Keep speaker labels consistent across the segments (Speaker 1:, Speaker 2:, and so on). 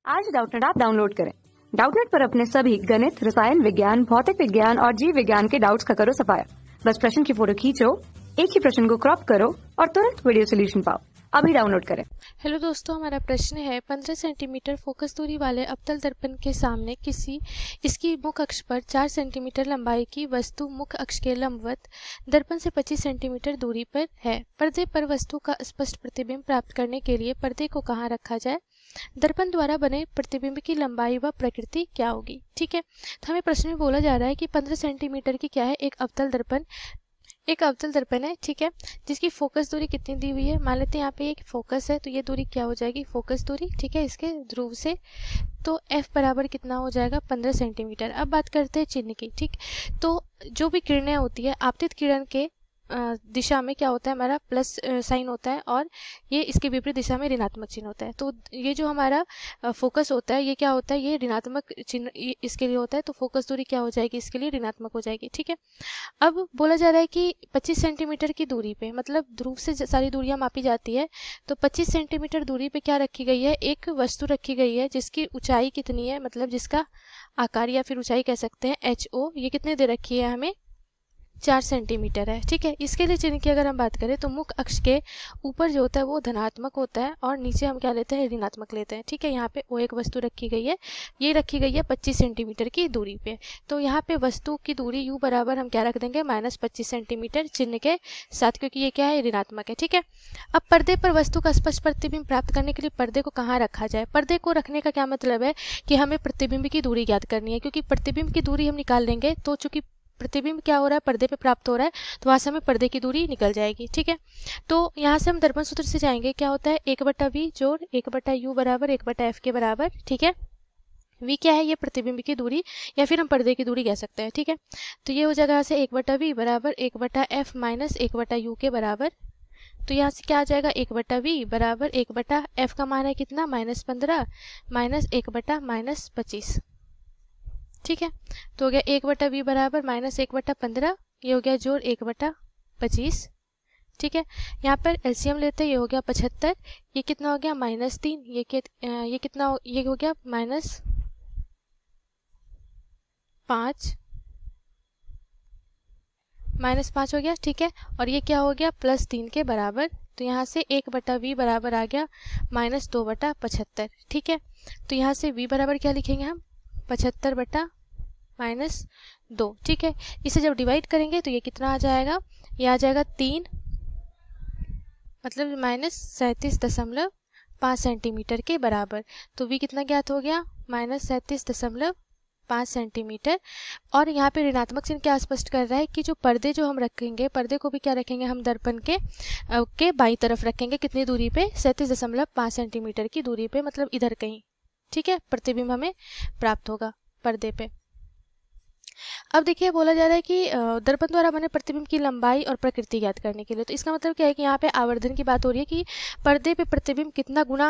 Speaker 1: आज Doubtnut app download करें। Doubtnut पर अपने सभी गणित, रसायन विज्ञान, भौतिक विज्ञान और जीव विज्ञान के डाउट्स का करो सफाया। बस प्रश्न की फोटो खींचो, एक ही प्रश्न को क्रॉप करो और तुरंत वीडियो सोल्यूशन पाओ। अभी डाउनलोड करें।
Speaker 2: हेलो दोस्तों, हमारा प्रश्न है 15 सेंटीमीटर फोकस दूरी वाले अवतल दर्पण के सामने इसकी मुख्य अक्ष पर 4 सेंटीमीटर लंबाई की वस्तु मुख्य अक्ष के लंबवत दर्पण से 25 सेंटीमीटर दूरी पर है। पर्दे पर वस्तु का स्पष्ट प्रतिबिंब प्राप्त करने के लिए पर्दे को कहाँ रखा जाए? दर्पण द्वारा बने प्रतिबिंब की लंबाई व प्रकृति क्या होगी? ठीक है, तो हमें प्रश्न में बोला जा रहा है कि 15 सेंटीमीटर की क्या है, एक अवतल दर्पण है, ठीक है, जिसकी फोकस दूरी कितनी दी हुई है। मान लेते हैं यहाँ पे एक फोकस है, तो ये दूरी क्या हो जाएगी? फोकस दूरी, ठीक है, इसके ध्रुव से। तो F बराबर कितना हो जाएगा? 15 सेंटीमीटर। अब बात करते हैं चिन्ह की। ठीक, तो जो भी किरणें होती है, आपतित किरण के दिशा में क्या होता है? हमारा प्लस साइन होता है और ये इसके विपरीत दिशा में ऋणात्मक चिन्ह होता है। तो ये जो हमारा फोकस होता है, ये क्या होता है? ये ऋणात्मक चिन्ह इसके लिए होता है, तो फोकस दूरी क्या हो जाएगी? इसके लिए ऋणात्मक हो जाएगी। ठीक है, अब बोला जा रहा है कि 25 सेंटीमीटर की दूरी पे, मतलब ध्रुव से सारी दूरियां मापी जाती है, तो 25 सेंटीमीटर दूरी पे क्या रखी गई है? एक वस्तु रखी गई है जिसकी ऊंचाई कितनी है, मतलब जिसका आकार या फिर ऊंचाई कह सकते हैं HO। ये कितने दे रखी है हमें? 4 सेंटीमीटर है। ठीक है, इसके लिए चिन्ह की अगर हम बात करें तो मुख्य अक्ष के ऊपर जो होता है वो धनात्मक होता है और नीचे हम क्या लेते हैं? ऋणात्मक लेते हैं। ठीक है, यहाँ पे वो एक वस्तु रखी गई है, ये रखी गई है 25 सेंटीमीटर की दूरी पे। तो यहाँ पे वस्तु की दूरी U बराबर हम क्या रख देंगे? -25 सेंटीमीटर चिन्ह के साथ, क्योंकि ये क्या है? ऋणात्मक है। ठीक है, अब पर्दे पर वस्तु का स्पष्ट प्रतिबिंब प्राप्त करने के लिए पर्दे को कहाँ रखा जाए? पर्दे को रखने का क्या मतलब है कि हमें प्रतिबिंब की दूरी ज्ञात करनी है, क्योंकि प्रतिबिंब की दूरी हम निकाल लेंगे तो चूंकि प्रतिबिंब क्या हो रहा है? पर्दे पे प्राप्त हो रहा है, तो वहां से हमें पर्दे की दूरी निकल जाएगी। ठीक है, तो यहाँ से हम दर्पण सूत्र से जाएंगे, क्या होता है? 1/V जोड़ 1/U बराबर 1/F के बराबर। ठीक है, V क्या है? ये प्रतिबिंब की दूरी या फिर हम पर्दे की दूरी कह सकते हैं। ठीक है, तो ये हो जाएगा यहाँ से 1/V बराबर 1/F माइनस 1/U के बराबर। तो यहाँ से क्या आ जाएगा? 1/V बराबर 1/F का मान है कितना? -15 माइनस 1/-25। ठीक है, तो हो गया 1/V बराबर -1/15, ये हो गया जोड़ 1/25। ठीक है, यहाँ पर एलसीएम लेते हैं, ये हो गया 75, ये कितना हो गया? -3, ये कितना ये हो गया -5 हो गया। ठीक है, और ये क्या हो गया? +3 के बराबर। तो यहाँ से 1/V बराबर आ गया -2/75। ठीक है, तो यहाँ से V बराबर क्या लिखेंगे हम? 75/-2। ठीक है, इसे जब डिवाइड करेंगे तो ये कितना आ जाएगा? ये आ जाएगा 3, मतलब -37.5 सेंटीमीटर के बराबर। तो V कितना ज्ञात हो गया? -37.5 सेंटीमीटर। और यहाँ पे ऋणात्मक चिन्ह क्या स्पष्ट कर रहा है कि जो पर्दे जो हम रखेंगे, पर्दे को भी क्या रखेंगे हम? दर्पण के बाईं तरफ रखेंगे। कितनी दूरी पे? 37.5 सेंटीमीटर की दूरी पे, मतलब इधर कहीं। ठीक है, प्रतिबिंब हमें प्राप्त होगा पर्दे पे। अब देखिए, बोला जा रहा है कि दर्पण द्वारा बने प्रतिबिंब की लंबाई और प्रकृति ज्ञात करने के लिए। तो इसका मतलब क्या है कि यहाँ पे आवर्धन की बात हो रही है कि पर्दे पे प्रतिबिंब कितना गुना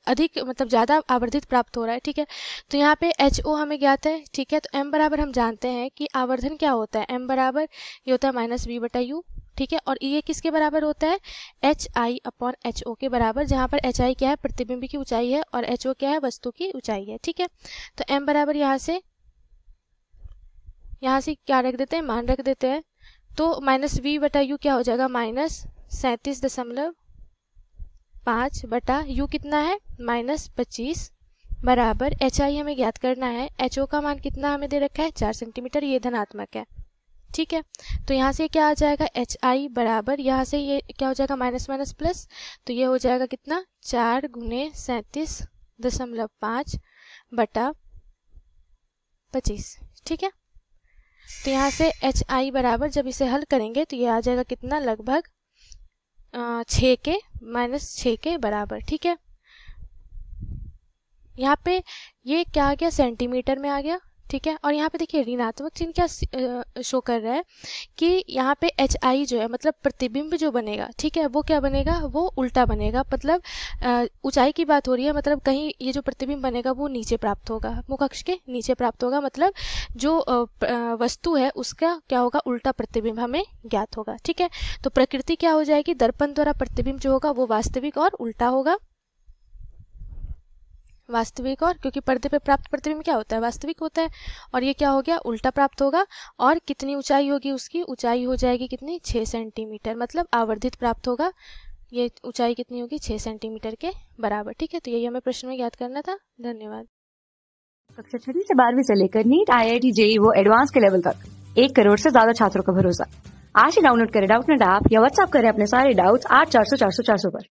Speaker 2: अधिक, मतलब ज़्यादा आवर्धित प्राप्त हो रहा है। ठीक है, तो यहाँ पे HO हमें ज्ञात है। ठीक है, तो M बराबर हम जानते हैं कि आवर्धन क्या होता है? M बराबर ये होता है -V/U। ठीक है, और ये किसके बराबर होता है? HI/HO के बराबर, जहाँ पर HI क्या है? प्रतिबिंब की ऊंचाई है और HO क्या है? वस्तु की ऊंचाई है। ठीक है, तो M बराबर यहाँ से क्या रख देते हैं? मान रख देते हैं। तो -V/U क्या हो जाएगा? -37.5/U कितना है? -25 बराबर HI हमें ज्ञात करना है। HO का मान कितना हमें दे रखा है? 4 सेंटीमीटर, ये धनात्मक है। ठीक है, तो यहाँ से क्या आ जाएगा? HI बराबर, यहाँ से ये क्या हो जाएगा? माइनस प्लस, तो ये हो जाएगा कितना? 4 × 37.5/25। ठीक है, तो यहाँ से HI बराबर जब इसे हल करेंगे तो ये आ जाएगा कितना? लगभग 6 के बराबर। ठीक है, यहाँ पे ये क्या आ गया? सेंटीमीटर में आ गया। ठीक है, और यहाँ पे देखिए ऋणात्मक चिन्ह क्या शो कर रहा है कि यहाँ पे HI जो है, मतलब प्रतिबिंब जो बनेगा, ठीक है, वो क्या बनेगा? वो उल्टा बनेगा। मतलब ऊंचाई की बात हो रही है, मतलब कहीं ये जो प्रतिबिंब बनेगा वो नीचे प्राप्त होगा, मुख अक्ष के नीचे प्राप्त होगा। मतलब जो वस्तु है उसका क्या होगा? उल्टा प्रतिबिंब हमें ज्ञात होगा। ठीक है, तो प्रकृति क्या हो जाएगी? दर्पण द्वारा प्रतिबिंब जो होगा वो वास्तविक और उल्टा होगा। वास्तविक और, क्योंकि पर्दे पे प्राप्त पृथ्वी में क्या होता है, वास्तविक होता है, और ये क्या हो गया, उल्टा प्राप्त होगा। और कितनी ऊंचाई होगी उसकी, ऊंचाई हो जाएगी कितनी, 6 सेंटीमीटर, मतलब आवर्धित प्राप्त होगा। ये ऊंचाई कितनी होगी, 6 सेंटीमीटर के बराबर। ठीक है, तो यही हमें प्रश्न में याद करना था। धन्यवाद।
Speaker 1: कक्षा 6वीं से 12वीं से लेकर नीट, IIT, JEE वो एडवांस के लेवल तक 1 करोड़ से ज्यादा छात्रों का भरोसा। आज ही डाउनलोड करें डाउटनेट ऐप या व्हाट्सएप करें अपने सारे डाउट्स 8400 400 400 पर।